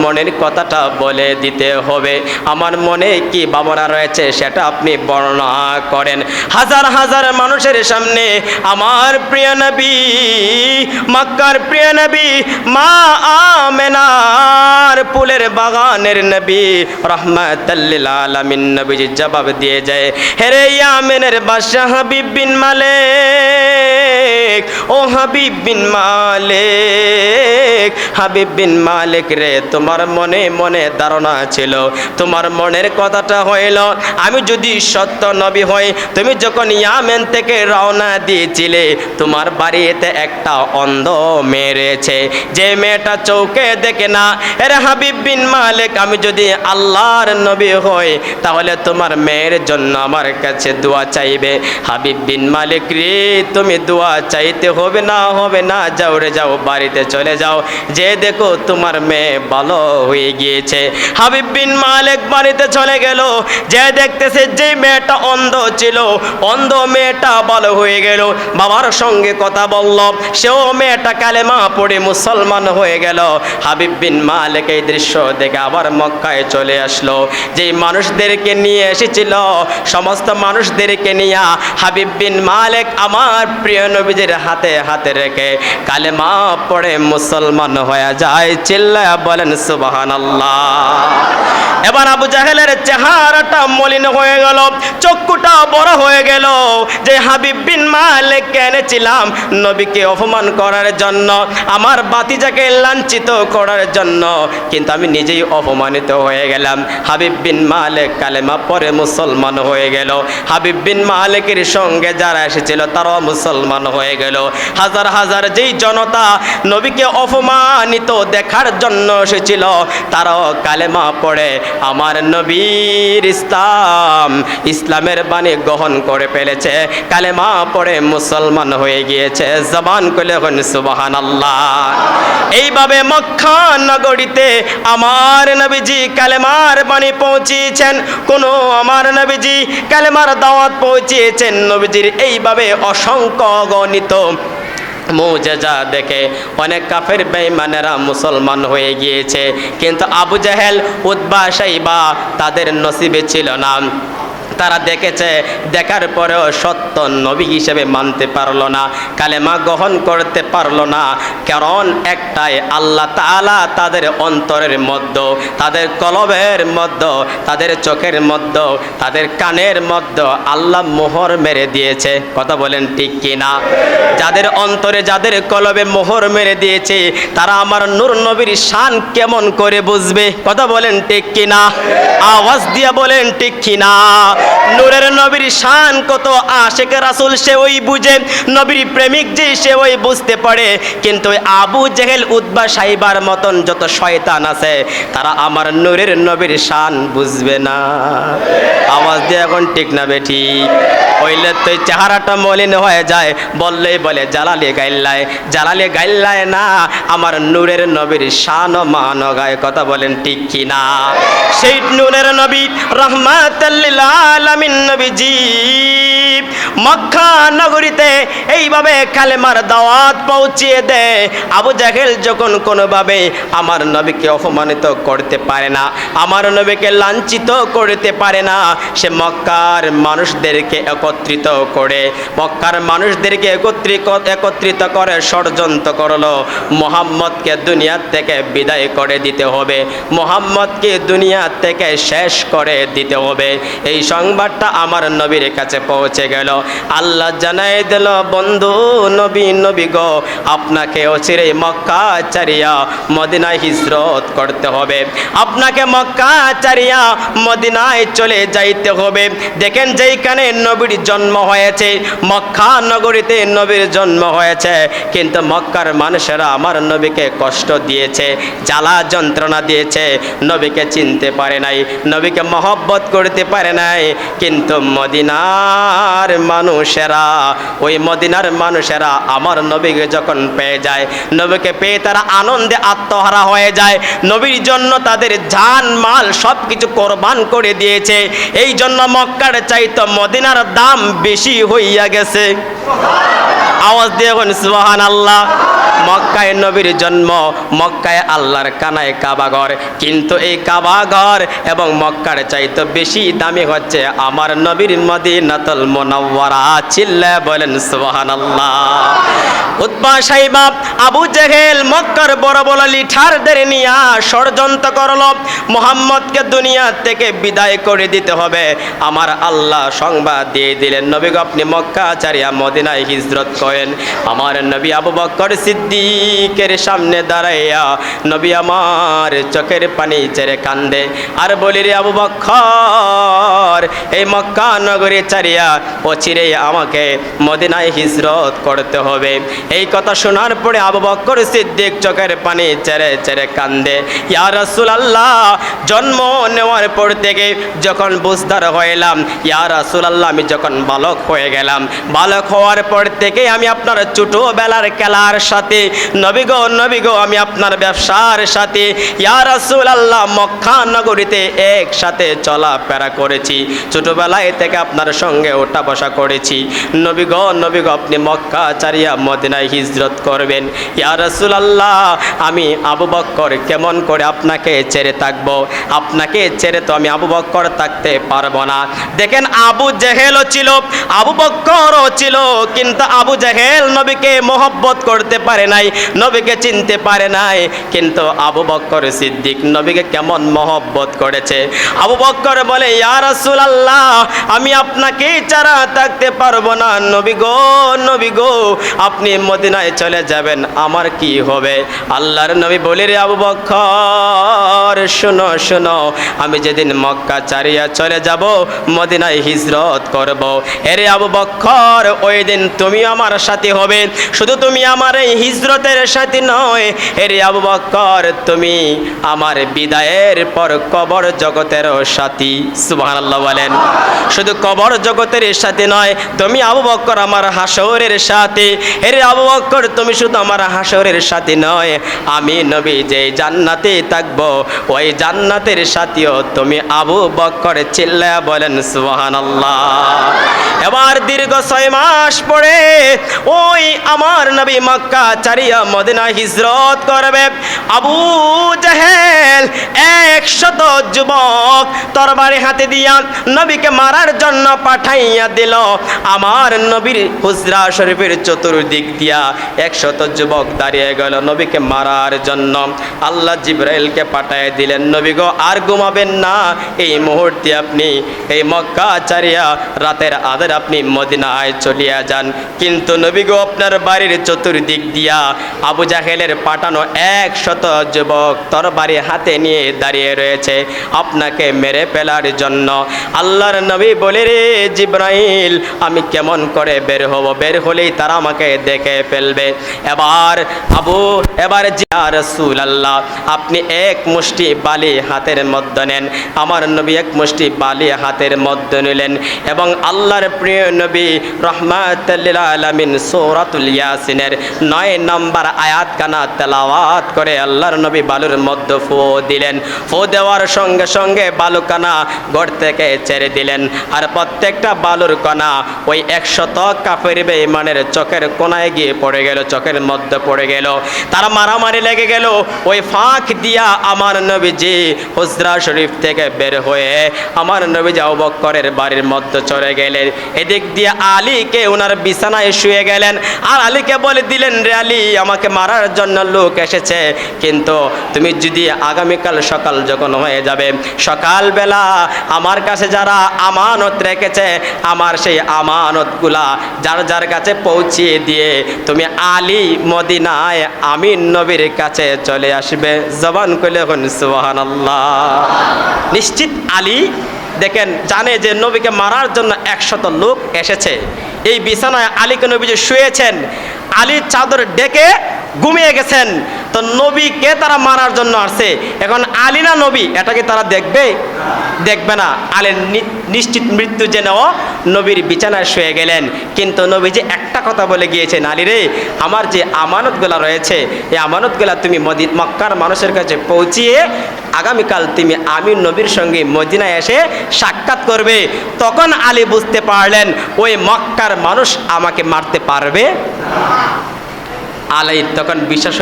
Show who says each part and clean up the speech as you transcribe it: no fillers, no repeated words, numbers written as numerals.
Speaker 1: মনের কথাটা বলে দিতে হবে। আমার মনে কি ভাবনা রয়েছে সেটা আপনি বর্ণনা করেন। হাজার হাজার মানুষের সামনে আমার প্রিয় নবী, মক্কার প্রিয় নবী, মা আমেনার ফুলের বাগানের নবী, রাহমাতাল লিল আলামিন নবীজি জবাব দিয়ে যায়, হেরে ইয়ামেনের বাদশা হাবিব বিন মালিক, ও হাবিব বিন মালিক, হাবিব বিন মালিক রে, তোমার মনে মনে ধারণা ছিল, তোমার মনের কথাটা হইল আমি যদি সত্য নবী হই, তুমি যখন ইয়ামেন থেকে রওনা দিয়েছিলে তোমার বাড়িতে একটা অন্ধ মেয়ে রয়েছে, যে মেয়েটা চৌকে দেখে না। এর হাবিব বিন মালিক, আমি যদি আল্লাহর নবী হই তাহলে তোমার মেয়ের জন্য আমার কাছে দোয়া চাইবে। হাবিব বিন মালিক রে, তুমি দোয়া চাইতে হবে না, যাও রে যাও, বাড়িতে চলে যাও, যে দেখো তোমার মেয়ে ভালো হয়ে গিয়েছে। হাবিব বিন মালিক বাড়িতে চলে গেল, যে দেখতেছে যে মেয়েটা অন্ধ ছিল, অন্ধ মেয়েটা ভালো হয়ে গেল, বাবার সঙ্গে কথা বলল, সেও মেয়েটা কালেমা পড়ে মুসলমান হয়ে গেল। হাবিব বিন মালিক এই দৃশ্য দেখে আবার মক্কায় চলে আসলো। যেই মানুষদেরকে নিয়ে এসেছিল সমস্ত মানুষদেরকে নিয়ে হাবিব বিন মালিক আমার প্রিয় নবীজির হাতে হাতে রেখে কালেমা পড়ে মুসলমান হয়ে যায়। চিল্লায়া বলেন সুবহানাল্লাহ। এবার আবু জাহেলের চেহারাটা মলিন হয়ে গেল, চক্ষুটা বড় হয়ে গেল। যে হাবিব বিন মালিক এনেছিলাম নবীকে অপমান করার জন্য, আমার বাতিজাকে লাঞ্ছিত করার জন্য, কিন্তু আমি নিজেই অপমানিত হয়ে গেলাম। হাবিব বিন মালিক কালেমা পরে মুসলমান হয়ে গেল। হাবিব বিন মালিকের সঙ্গে যারা এসেছিল তারাও মুসলমান হয়ে গেল। হাজার হাজার যেই জনতা নবীকে অপমানিত দেখার জন্য এসেছিল তারাও কালেমা পড়ে আমার নবীর ইসলামের বাণী গ্রহণ করে ফেলেছে, কালেমা পড়ে মুসলমান হয়ে গিয়েছে। জবান খুলে বলেন সুবহানাল্লাহ। এইভাবে মক্কা নগরীতে আমার নবীজি কালেমার বাণী পৌঁছিয়েছেন, কোন আমার নবীজি কালেমার দাওয়াত পৌঁছিয়েছেন। নবীজির এইভাবে অসংখ্য গণিত মুজিজা দেখে অনেক কাফের বেঈমানেরা মুসলমান হয়ে গিয়েছে, কিন্তু আবু জাহেল, উতবা, শাইবা তাদের নসিবে ছিল না। তারা দেখেছে, দেখার পরেও সত্য নবী হিসেবে মানতে পারলো না, কালেমা গ্রহণ করতে পারলো না। কারণ একটাই, আল্লাহ তাআলা তাদের অন্তরের মধ্যে, তাদের কলবের মধ্যে, তাদের চোখের মধ্যে, তাদের কানের মধ্যে আল্লাহ মোহর মেরে দিয়েছে। কথা বলেন ঠিক কিনা? যাদের অন্তরে, যাদের কলবে মোহর মেরে দিয়েছে তারা আমার নূর নবীর শান কেমন করে বুঝবে? কথা বলেন ঠিক কিনা? আওয়াজ দিয়ে বলেন ঠিক কিনা? নূরের নবীর শান কত আশিক রাসূল সে ওই বুঝে, নবীর প্রেমিক যে সে ওই বুঝতে পারে, কিন্তু আবু জেহেল, উতবা, শাইবার মতন যত শয়তান আছে তারা আমার নূরের নবীর শান বুঝবে না। আওয়াজ দিয়ে এখন ঠিক না বেঠি? হইলে তো চেহারাটা মলিন হয়ে যায়, বললেই বলে জালালি গাইল্লায়, জালালি গাইল্লায় না, আমার নূরের নবীর শান ও মান গায়। কথা বলেন ঠিক কিনা? সেই নূরের নবী রাহমাতাল লিল আলামিন নবীজি মক্কা নগরীতে এইভাবে কালেমার দাওয়াত পৌঁছিয়ে দেয়। আবু জাহেল যখন কোনোভাবে আমার নবীকে অপমানিত করতে পারে না, আমার নবীকে লাঞ্ছিত করতে পারে না, সে মক্কার মানুষদেরকে একত্রিত করে, মক্কার মানুষদেরকে একত্রিত করে ষড়যন্ত্র করলো, মুহাম্মদকে দুনিয়া থেকে বিদায় করে দিতে হবে, মুহাম্মদকে দুনিয়া থেকে শেষ করে দিতে হবে। এই সংবাদটা আমার নবীর কাছে পৌঁছে গেল। আল্লাহ জানাই দিল, বন্ধু নবী গো, আপনাকে অচিরে মক্কা ছাড়িয়া মদিনায় হিজরত করতে হবে, আপনাকে মক্কা ছাড়িয়া মদিনায় চলে যাইতে হবে। দেখেন যেইখানে নবীর জন্ম হয়েছে, মক্কা নগরীতে নবীর জন্ম হয়েছে, কিন্তু মক্কার মানুষেরা আমার নবীকে কষ্ট দিয়েছে, জ্বালা যন্ত্রণা দিয়েছে, নবীকে চিনতে পারে নাই, নবীকে মহব্বত করতে পারে নাই। কিন্তু মদিনার মানুষেরা, ওই মদিনার মানুষেরা আমার নবীকে যখন পেয়ে যায়, নবীকে পেয়ে তারা আনন্দে আত্মহারা হয়ে যায়। নবীর জন্য তাদের জান মাল সব কিছু কোরবান করে দিয়েছে। এই জন্য মক্কার চাইতে মদিনার দাম বেশি হইয়া গেছে। আওয়াজ দিয়ে সুবহানাল্লাহ। মক্কায় নবীর জন্ম, মক্কায় আল্লাহর কানায় কাবাঘর, কিন্তু এই কাবাঘর এবং মক্কার চাইতে বেশি দামি হচ্ছে আমার নবীর মদিনাতুল মুনাওয়ারা। চিল্লায়ে বলেন সুবহানাল্লাহ। উতবা সাইবা আবু জেহেল মক্কার বড় বড় লিঠারদের নিয়ে ষড়যন্ত্র করল, মুহাম্মদকে দুনিয়া থেকে বিদায় করে দিতে হবে। আমার আল্লাহ সংবাদ দিয়ে দিলেন, নবী গো আপনি মক্কা ছাড়িয়া মদিনায় হিজরত করেন। আমার নবী আবু বকর সিদ্দিকের সামনে দাঁড়াইয়া নবী আমার চোখের পানি ছেড়ে কান্দে আর বলি, রে আবু বকর, এই মক্কা নগরী ছাড়িয়া অচিরেই আমাকে মদিনায় হিজরত করতে হবে। এই কথা শোনার পরে আবু বকর সিদ্দিক চোখের পানি ছেড়ে ছেড়ে কান্দে। ইয়া রাসূলুল্লাহ, জন্ম নেওয়ার পর থেকে যখন বুঝদার হইলাম, ইয়া রাসূলুল্লাহ আমি যখন বালক হয়ে গেলাম, বালক হওয়ার পর থেকে আমি আপনার ছোটবেলার খেলার সাথে, নবী গো আমি আপনার ব্যবসার সাথে, ইয়া রাসূলুল্লাহ মক্কা নগরীতে একসাথে চলাফেরা করেছি, ছোটবেলায় থেকে আপনার সঙ্গে ওঠা বসা করেছি। নবী গো আপনি মক্কা ছাড়িয়া মদিনায় হিজরত করবেন। ইয়া রাসূলুল্লাহ আমি আবু বকর কেমন করে আপনাকে ছেড়ে থাকবো? আপনাকে ছেড়ে তো আমি আবু বকর থাকতে পারবো না। দেখেন আবু জেহেলও ছিল, আবু বকরও ছিল, কিন্তু আবু জেহেল নবীকে মহব্বত করতে পারে নাই, নবীকে চিনতে পারে নাই, কিন্তু আবু বকর সিদ্দিক নবীকে কেমন মহব্বত করেছে। আবু বকর বলে, ইয়া রাসূলুল্লাহ আমি আপনাকে ছাড়া থাকতে পারবো না। নবী গো আপনি মদিনায় চলে যাবেন, আমার কি হবে? আল্লাহর নবী বলে, রে আবু বকর শোনো, আমি যেদিন মক্কা ছাড়িয়া চলে যাব মদিনায় হিজরত করব, এরে আবু বকর ওই দিন তুমি আমার সাথী হবে। শুধু তুমি আমার এই হিজরতের সাথী নয়, এরে আবু বকর তুমি আমার বিদায়ের পর কবর জগতেরও সাথী। সুবহানাল্লাহ বলেন। শুধু কবর জগতের সাথী নয়, তুমি আবু বকর আমার হাসরের সাথী। এরে আবু বকর তুমি শুধু আমার হাসরের সাথী নয়, আমি নবী যে জান্নাতে থাকবো ওই জান্নাতের সাথীও তুমি আবু বকর। চিল্লায়া বলেন সুবহানাল্লাহ। এবার দীর্ঘ 6 মাস পরে ওই আমার নবী মক্কা ছাড়িয়া মদিনা হিজরত করবে। আবু জেহেল 100 যুবক তরবারি হাতে দিয়া নবীকে মারার জন্য পাঠাইয়া দিল। আমার নবীর হুজরা শরীফের চতুর্দিক দিয়া 100 যুবক দাঁড়িয়ে গেল নবীকে মারার জন্য। আল্লাহ জিবরাইলকে পাঠিয়ে দিলেন, নবী গো আর ঘুমাবেন না, এই মুহূর্তে আপনি এই মক্কা ছাড়িয়া রাতের আধারে আপনি মদিনায় চলিয়া যান। কিন্তু নবী গো আপনার বাড়ির চতুর্দিক দিয়া আবু জাহেলের পাঠানো 100 যুবক তরবারি হাতে নিয়ে দাঁড়িয়ে রয়েছে আপনাকে মেরে ফেলার জন্য। আল্লাহর নবী বলে, রে জিবরাইল আমি কেমন করে বের হব? বের হলেই তারা আমাকে দেখে ফেলবে। এবার ইয়া রাসূলুল্লাহ আপনি এক মুষ্টি বালি হাতের মধ্যে নেন। আমার নবী এক মুষ্টি বালি হাতের মধ্যে নিলেন এবং আল্লাহর প্রিয় নবী রাহমাতুল লিল আলামিন সূরাতুল ইয়াসিনের 9 নম্বর আয়াত কানা তেলাওয়াত করে আল্লাহর নবী বালুর মধ্যে ফু দিলেন। ফু দেওয়ার সঙ্গে সঙ্গে বালু কানা ঘর থেকে ছেড়ে দিলেন, আর প্রত্যেকটা বালুর কণা ওই 100 কাফের বেঈমানের চোখের কোনায় গিয়ে পড়ে গেল, চোখের মধ্যে পড়ে গেল। তারা মারামারি লেগে গেল। ওই ফাঁক দিয়া আমার নবীজি হুজরা শরীফ থেকে বের হয়ে আমার নবীজি আবু বকরের বাড়ির মধ্যে চলে গেলেন। এদিক দিয়ে আলীকে ওনার বিছানায় শুয়ে গেলেন আর আলীকে বলে দিলেন, রে আলী আমাকে মারার জন্য লোক এসেছে, কিন্তু তুমি যদি আগামীকাল সকাল যখন হয়ে যাবে, সকালবেলা আমার কাছে যারা আমানত রেখেছে আমার সেই আমানতগুলা যার যার কাছে পৌঁছিয়ে দিয়ে তুমি আলী মদিনায় আমিন নবীর কাছে চলে আসবে। জবান কইলে এখন সুবহানাল্লাহ। নিশ্চিত আলী দেখেন জানে যে নবীকে মারার জন্য 100 লোক এসেছে। এই বিছানায় আলীকে নবী যে শুয়েছেন, আলীর চাদর ডেকে ঘুমিয়ে গেছেন। তো নবীকে তারা মারার জন্য আসছে, এখন আলী না নবী এটাকে তারা দেখবে না। আলীর নিশ্চিত মৃত্যু জেনেও নবীর বিছানায় শুয়ে গেলেন। কিন্তু নবী যে একটা কথা বলে গিয়েছেন, আলী রে আমার যে আমানতগুলা রয়েছে এই আমানতগুলা তুমি মক্কার মানুষের কাছে পৌঁছিয়ে আগামীকাল তুমি আমির নবীর সঙ্গে মদিনায় এসে সাক্ষাৎ করবে। তখন আলী বুঝতে পারলেন ওই মক্কার মানুষ আমাকে মারতে পারবে। আলাই তখন বিশ্বাস